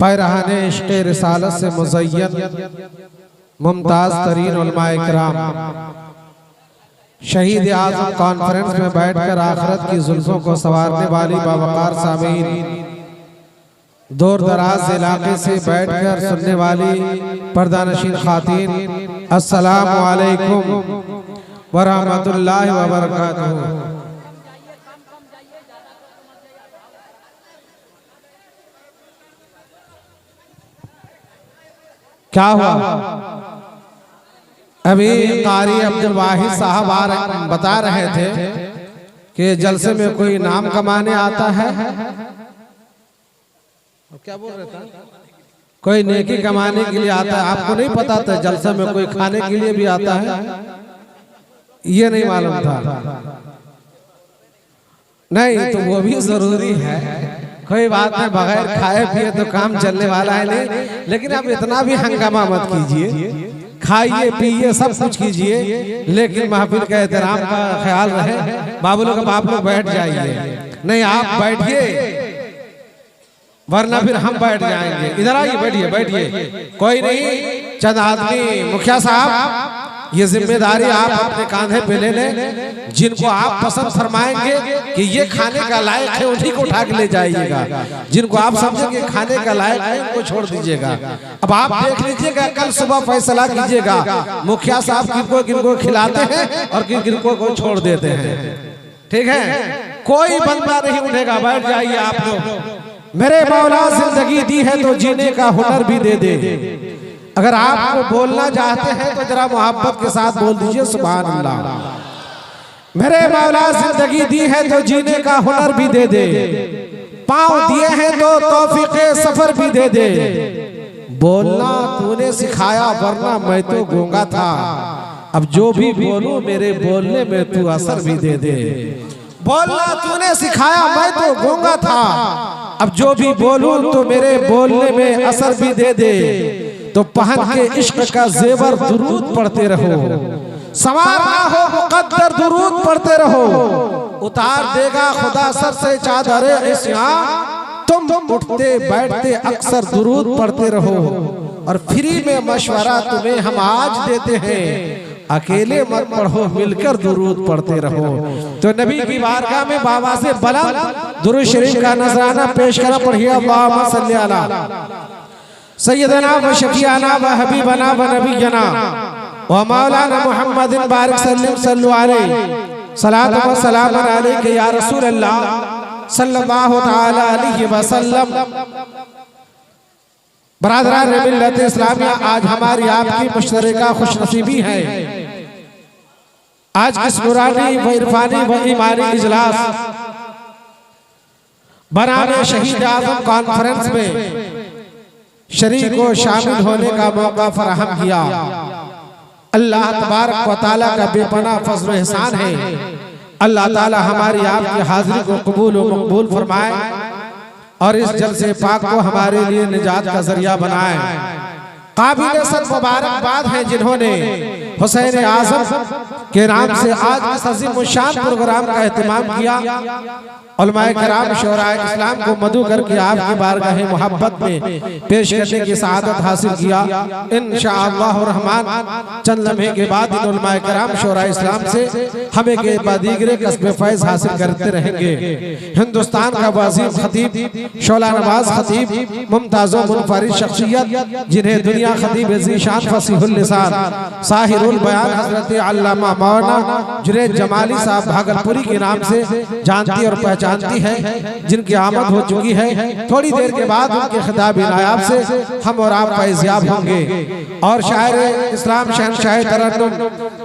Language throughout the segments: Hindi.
पैरहाने इश्क़े रिसालत से मुज़य्यन मुमताज़ तरीन उलमाए किराम शहीद आज़म कॉन्फ्रेंस में बैठकर आखिरत की जुल्फ़ों को संवारने वाली बावकार सामीन, दूर दराज इलाके से बैठकर सुनने वाली पर्दानशीन खातीन, अस्सलामु अलैकुम व रहमतुल्लाहि व बरकातुहू। क्या हुआ? अभी कारी अब्दुल वाहिद साहब बता रहे थे कि जलसे में कोई नाम कमाने आता है। क्या बोल रहे थे? कोई नेकी कमाने के लिए आता है। आपको नहीं पता था जलसे में कोई खाने के लिए भी आता है? ये नहीं मालूम था। नहीं तो वो भी जरूरी है, कोई बात नहीं, बगैर खाए पिए तो काम चलने वाला है नहीं। लेकिन आप इतना भी हंगामा मत कीजिए, खाइए पिए सब कुछ कीजिए, लेकिन महफिल का एहतराम का ख्याल रहे। बाबू लोग आप लोग बैठ जाइए, नहीं आप बैठिए वरना फिर हम बैठ जाएंगे। इधर आइए, बैठिए बैठिए, कोई नहीं, चंद आदमी। मुखिया साहब ये जिम्मेदारी आप अपने कांधे पे ले लें। जिनको आप पसंद फरमाएंगे कि ये खाने का लायक है उन्हीं को उठा के ले जाइएगा, जिनको आप समझेंगे खाने का लायक है उनको छोड़ दीजिएगा। अब आप देख लीजिएगा, कल सुबह फैसला कीजिएगा मुखिया साहब किनको किनको खिलाते हैं और किन किनको को छोड़ देते हैं। ठीक है, कोई बंदा नहीं उठेगा, बैठ जाइए आप लोग। मेरे मौला जिंदगी दी है तो जीने का हुनर भी दे दे। अगर आपको बोलना चाहते हैं तो जरा मोहब्बत के साथ बोल दीजिए सुभान अल्लाह। मेरे मौला जिंदगी दी है तो जीने का हुनर भी दे दे, पाँव दिए हैं तो तौफीक़े सफर भी दे दे। बोलना तूने सिखाया वरना मैं तो गूंगा था, अब जो भी बोलूं मेरे बोलने में तू असर भी दे दे। बोलना तूने सिखाया मैं तो गूंगा था, अब जो भी बोलूं तो मेरे बोलने में असर भी दे दे। तो पहन के इश्क का जेवर दुरूद पढ़ते रहो, संवारना हो मुकद्दर दुरूद पढ़ते रहो। उतार देगा खुदा सर से चादर इस्यां, तुम उठते बैठते अक्सर दुरूद पढ़ते रहो। और फ्री में मशवरा तुम्हें हम आज देते हैं, अकेले मत पढ़ो मिलकर दुरूद पढ़ते रहो। तो नबी की बारगाह में बाबा से बुलंद दुरूद शरीफ का नजराना पेश करा। पढ़िए अल्लाहुम्मा सल्ली अला सय्यदना व शफीअना व हबीबना व नबीना व मौलाना मुहम्मदिन बारिक सल्लल्लाहु अलैहि सलातो व सलाम अलैका या रसूल अल्लाह सल्लल्लाहु तआला अलैहि वसल्लम। बरादरान मिल्लत इस्लामिया, आज हमारी आपकी मुश्तरका खुशनसीबी है। आज इस नूरानी व इरफानी व ईमानी इजलास बनाने शहीद आज़म कॉन्फ्रेंस में शरीक को शामिल होने का मौका फराहम किया। अल्लाह तबारक व तआला का बेपनाह फज़्ल व एहसान है। अल्लाह ताला हमारी आपकी हाजिरी को कबूल व मकबूल फरमाए और इस जलसे पाक को हमारे लिए निजात का जरिया बनाए। काबिल सद मुबारकबाद हैं जिन्होंने हुसैन आज़म के नाम से आज इस अज़ीम शान प्रोग्राम का एहतमाम किया। उलमाए किराम शोराए इस्लाम को मदू करके आपकी बारगाह मोहब्बत में पेश करने की सआदत हासिल किया। इंशाअल्लाह रहमान चंद लम्हे के बाद इन उलमाए किराम शोराए इस्लाम से हमें के बादीगरे कस्बे फैज हासिल करते रहेंगे। हिंदुस्तान का वाज़ीब खतीब शोला नवाज खतीब मुमताज़ मुनफरिद शख्सियत, जिन्हें दुनिया खतीब ज़ीशान फसीहुल लिसान साहिरुल बयान हज़रत अल्लामा मौलाना जुनैद जमाली साहब भागलपुरी के नाम से जानती और जानती है, जिनकी आमद हो चुकी है। थोड़ी देर के बाद उनके खिताब नायाब से हम और आप फैज़याब होंगे। और शायर इस्लाम शहंशाह तरन्नुम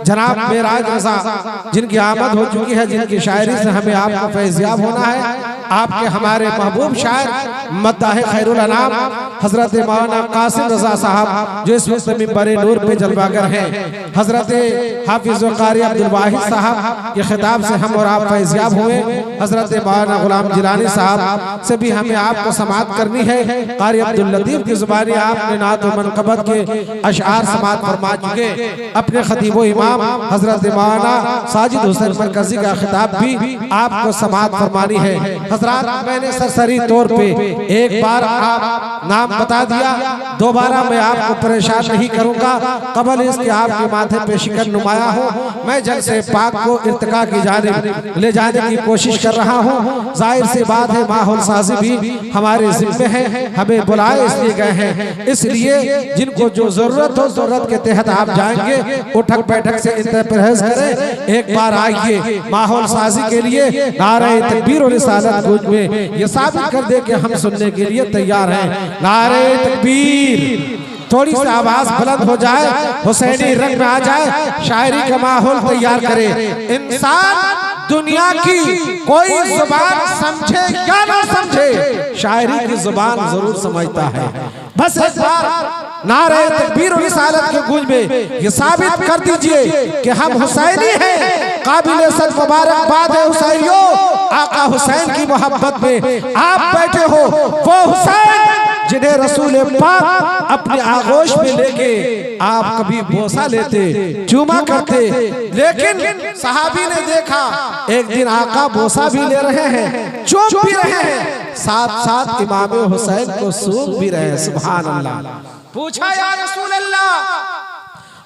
जनाब मेराज रज़ा, जिनकी आमद हो चुकी है, जिनकी शायरी से हमें आपको फैज़याब होना है। आपके हमारे महबूब शायर मद्दाह खैरुल अनाम हजरत मौलाना कासिम रज़ा साहब, जो इस वक्त मिंबर नूर पे जलवागर हैं, हजरत हाफिज व कारी अब्दुल वाहिद साहब के खिताब से हम और आप फैज़याब हुए। हजरत मौलाना गुलाम जिलानी साहब से भी हमें आपको समाअत करनी है। कारी अब्दुल लतीफ की जुबानी आपने नात व मनक़बत के अशआर समाअत फरमा चुके। अपने खतीब व इमाम हजरत मौलाना साजिद हुसैन मरकजी का खिताब भी आपको समाअत फरमानी है। हजरात, मैंने सरसरी तौर पे एक बार आप नाम बता दिया, दोबारा मैं आपको परेशान नहीं करूंगा। कबल इसके आपके माथे पे शिकन नुमाया हूँ, मैं जल से पाक को इर्तिका की जानिब ले जाने की कोशिश कर रहा हूँ। जाहिर सी बात है माहौल साजी भी हमारे जिम्मे है, हमें बुलाए इसलिए गए हैं। इसलिए जिनको जो जरूरत हो, जरूरत के तहत आप जाएंगे, उठक बैठक से इंतहा परहेज करें। एक बार आइए माहौल साजी के लिए नारे तकबीर और रिसालत गूंज में ये साबित कर दे कि हम सुनने के लिए तैयार हैं। नारे तकबीर, थोड़ी सी आवाज बुलंद हो जाए, हुसैनी रंग में आ जाए, शायरी का माहौल तैयार करे। इंसान दुनिया की कोई जुबान समझे या ना समझे, शायरी की जुबान जरूर समझता है। बस एक बार नारे तकबीर और रिसालत के गूंज में ये साबित कर दीजिए कि हम हुसैनी हैं। काबिल सद मुबारकबाद है हुसैनियों, आका हुसैन की मोहब्बत में आप बैठे हो। वो हुसैन जिन्हें रसूल पाक अपने आगोश में लेके आप कभी बोसा लेते, चूमा करते, लेकिन सहाबी ने देखा एक दिन आका बोसा भी ले रहे हैं, चूम भी रहे हैं, साथ साथ इमाम हुसैन को सूंघ भी रहे हैं। सुभान अल्लाह। पूछा या रसूल अल्लाह,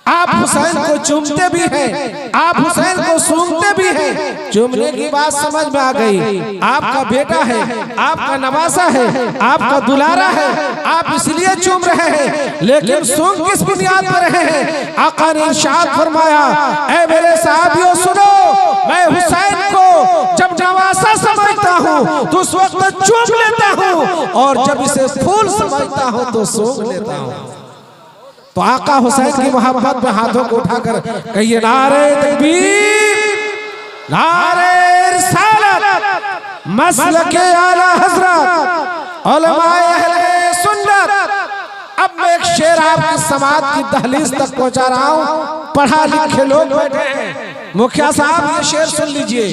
आप हुसैन को चूमते भी हैं, आप हुसैन को सूंघते भी हैं। चूमने की बात समझ में आ गई, आपका बेटा है, आपका नवासा है, आपका दुलारा है, आप इसलिए चूम रहे हैं, लेकिन सूंघ किस बुनियाद पर रहे हैं? आका ने इरशाद फरमाया, ऐ मेरे साहबियों सुनो, मैं हुसैन को जब नवासा समझता हूँ तो उस वक्त चूम लेता हूँ, और जब इसे फूल समझता हूँ तो सूंघ लेता हूँ। तो आका हुसैन की मोहब्बत में हाथों को उठाकर कहिए नारे तकबीर, नारे रिसालत, मसलके आला हजरत, उलमाए अहले सुन्नत। अब मैं एक शेर आपकी समाज की दहलीज तक पहुंचा रहा हूं, पढ़ा लिखे लोग बैठे हैं। मुखिया साहब ये शेर सुन लीजिए।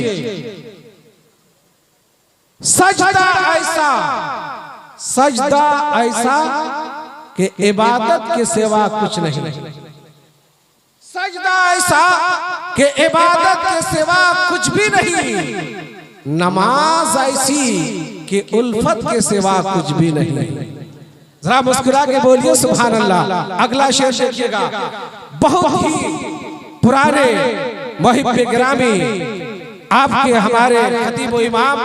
सजदा ऐसा, सजदा ऐसा कि इबादत के सिवा कुछ नहीं, सजदा ऐसा कि इबादत के सिवा कुछ भी नहीं, नमाज ऐसी कि उल्फत के सिवा कुछ भी नहीं। जरा मुस्कुरा के बोलिए सुभान अल्लाह। अगला शेर देखिएगा, बहुत ही पुराने मुहिब्बे गिरामी आपके हमारे खतीब इमाम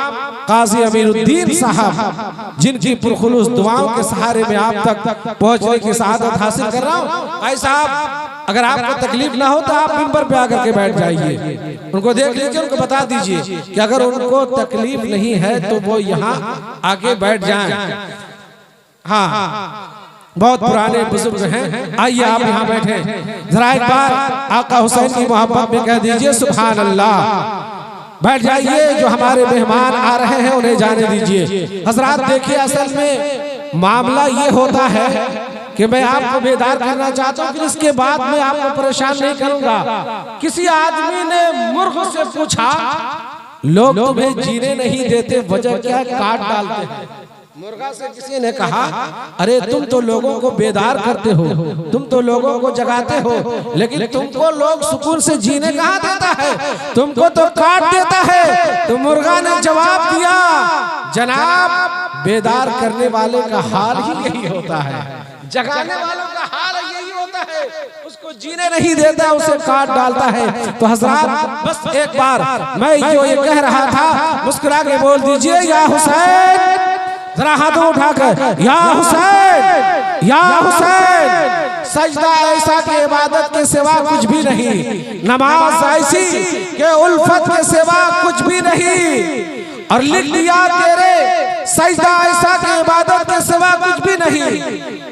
काजी अमीरुद्दीन साहब, जिनकी पुरखुलूस दुआओं के सहारे में आप तक पहुंचने की सआदत हासिल कर रहा हूं। भाई साहब, अगर आपको तकलीफ ना हो तो आप मिंबर पे आकर के बैठ जाइए, उनको देख लीजिए, उनको बता दीजिए कि अगर उनको तकलीफ नहीं है तो वो यहाँ आके बैठ जाएं। हाँ, बहुत पुराने बुजुर्ग हैं, आइए आप यहाँ बैठे। जरा एक बार आका हुसैन की मोहब्बत में कह दीजिए सुभान अल्लाह। बैठ जाइए, जो हमारे मेहमान आ रहे हैं उन्हें जाने दीजिए। हजरात देखिए, असल में मामला ये होता है कि मैं आपको बेदार करना चाहता हूँ, फिर इसके बाद मैं आपको परेशान नहीं करूंगा। किसी आदमी ने मुर्ग से पूछा, लोग तुम्हें जीने नहीं देते, वजह क्या? काट डालते हैं। मुर्गा से किसी ने कहा, अरे तुम तो लोगों को बेदार करते हो, तुम तो लोगों को जगाते हो, लेकिन तुमको लोग सुकून से जीने कहाँ देता है, तुमको तो काट देता है। तो मुर्गा ने जवाब दिया, जनाब बेदार करने वाले का हाल ही यही होता है, जगाने वालों का हाल यही होता है, उसको जीने नहीं देता, उसे काट डालता है। तो हजरात बस एक बार मैं जो ये कह रहा था, मुस्कुरा के बोल दीजिए या हुसैन। जरा हाथों उठाकर या हुसैन, या हुसैन। सजदा ऐसा कि इबादत के सिवा कुछ भी नहीं, नमाज ऐसी कि उल्फत के सिवा कुछ भी नहीं, और लिख दिया तेरे सजदा ऐसा कि इबादत के सिवा कुछ भी नहीं,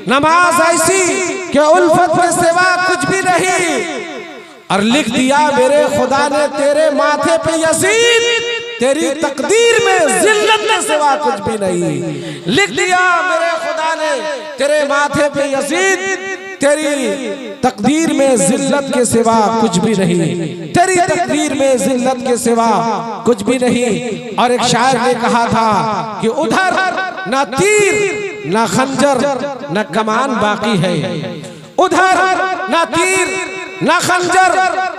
नमाज ऐसी कि उल्फत के सिवा कुछ भी नहीं, और लिख दिया मेरे खुदा ने तेरे माथे पे यजीद, तेरी तकदीर में जिल्लत के सिवा कुछ भी नहीं। लिख दिया मेरे खुदा ने तेरे माथे पे यजीद, तेरी तकदीर में जिल्लत के सिवा कुछ भी नहीं, तेरी तकदीर में जिल्लत के सिवा कुछ भी नहीं। और एक शायर ने कहा था कि उधर न तीर न खंजर न कमान बाकी है, उधर न तीर न खंजर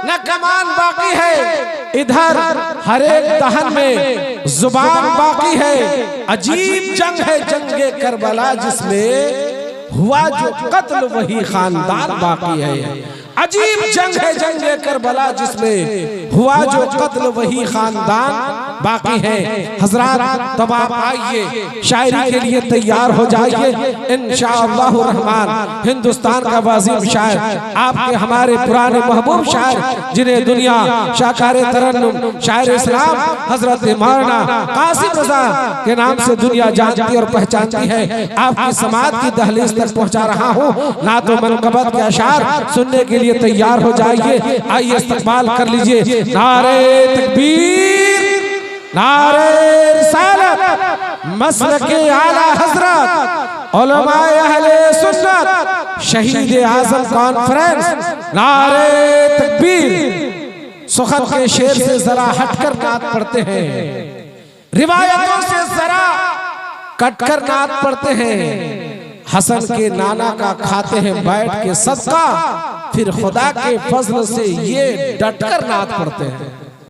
न कमान बाकी है, इधर हर एक दहन में जुबान बाकी है। अजीब जंग है जंगे करबला जिसमें हुआ जो कत्ल वही खानदान बाकी है। अजीब जंग है जंगे करबला जिसमें हुआ जो कत्ल वही खानदान बाकी है। हजरात तब आप आइए, शायरी के लिए तैयार हो जाइए। इंशाअल्लाह रहमान हिंदुस्तान का वाजिब शायर, आपके हमारे पुराने महबूब शायर, जिन्हें दुनिया शाकारे तरन्नुम शायर इस्लाम हजरत मौलाना कासिम रज़ा के नाम से दुनिया जानती और पहचानती है, आपकी समाज की दहलीज तक पहुंचा रहा हूँ। ना तो मनकबत के अशार सुनने के लिए तैयार हो जाइए। आइए इस्तकबाल कर लीजिए। नारे तकबीर, नारे रिसालत, मसलके आला हजरत, उलमाए अहले सुन्नत, शहीद आजम कॉन्फ्रेंस। नारे तकबीर। सुखन के शेर से जरा हटकर नात पढ़ते हैं, रिवायतों से जरा कटकर नात पढ़ते हैं। हसन के नाना का खाते हैं बैठ के सदका, फिर खुदा के फजल से ये डटकर नात पढ़ते हैं।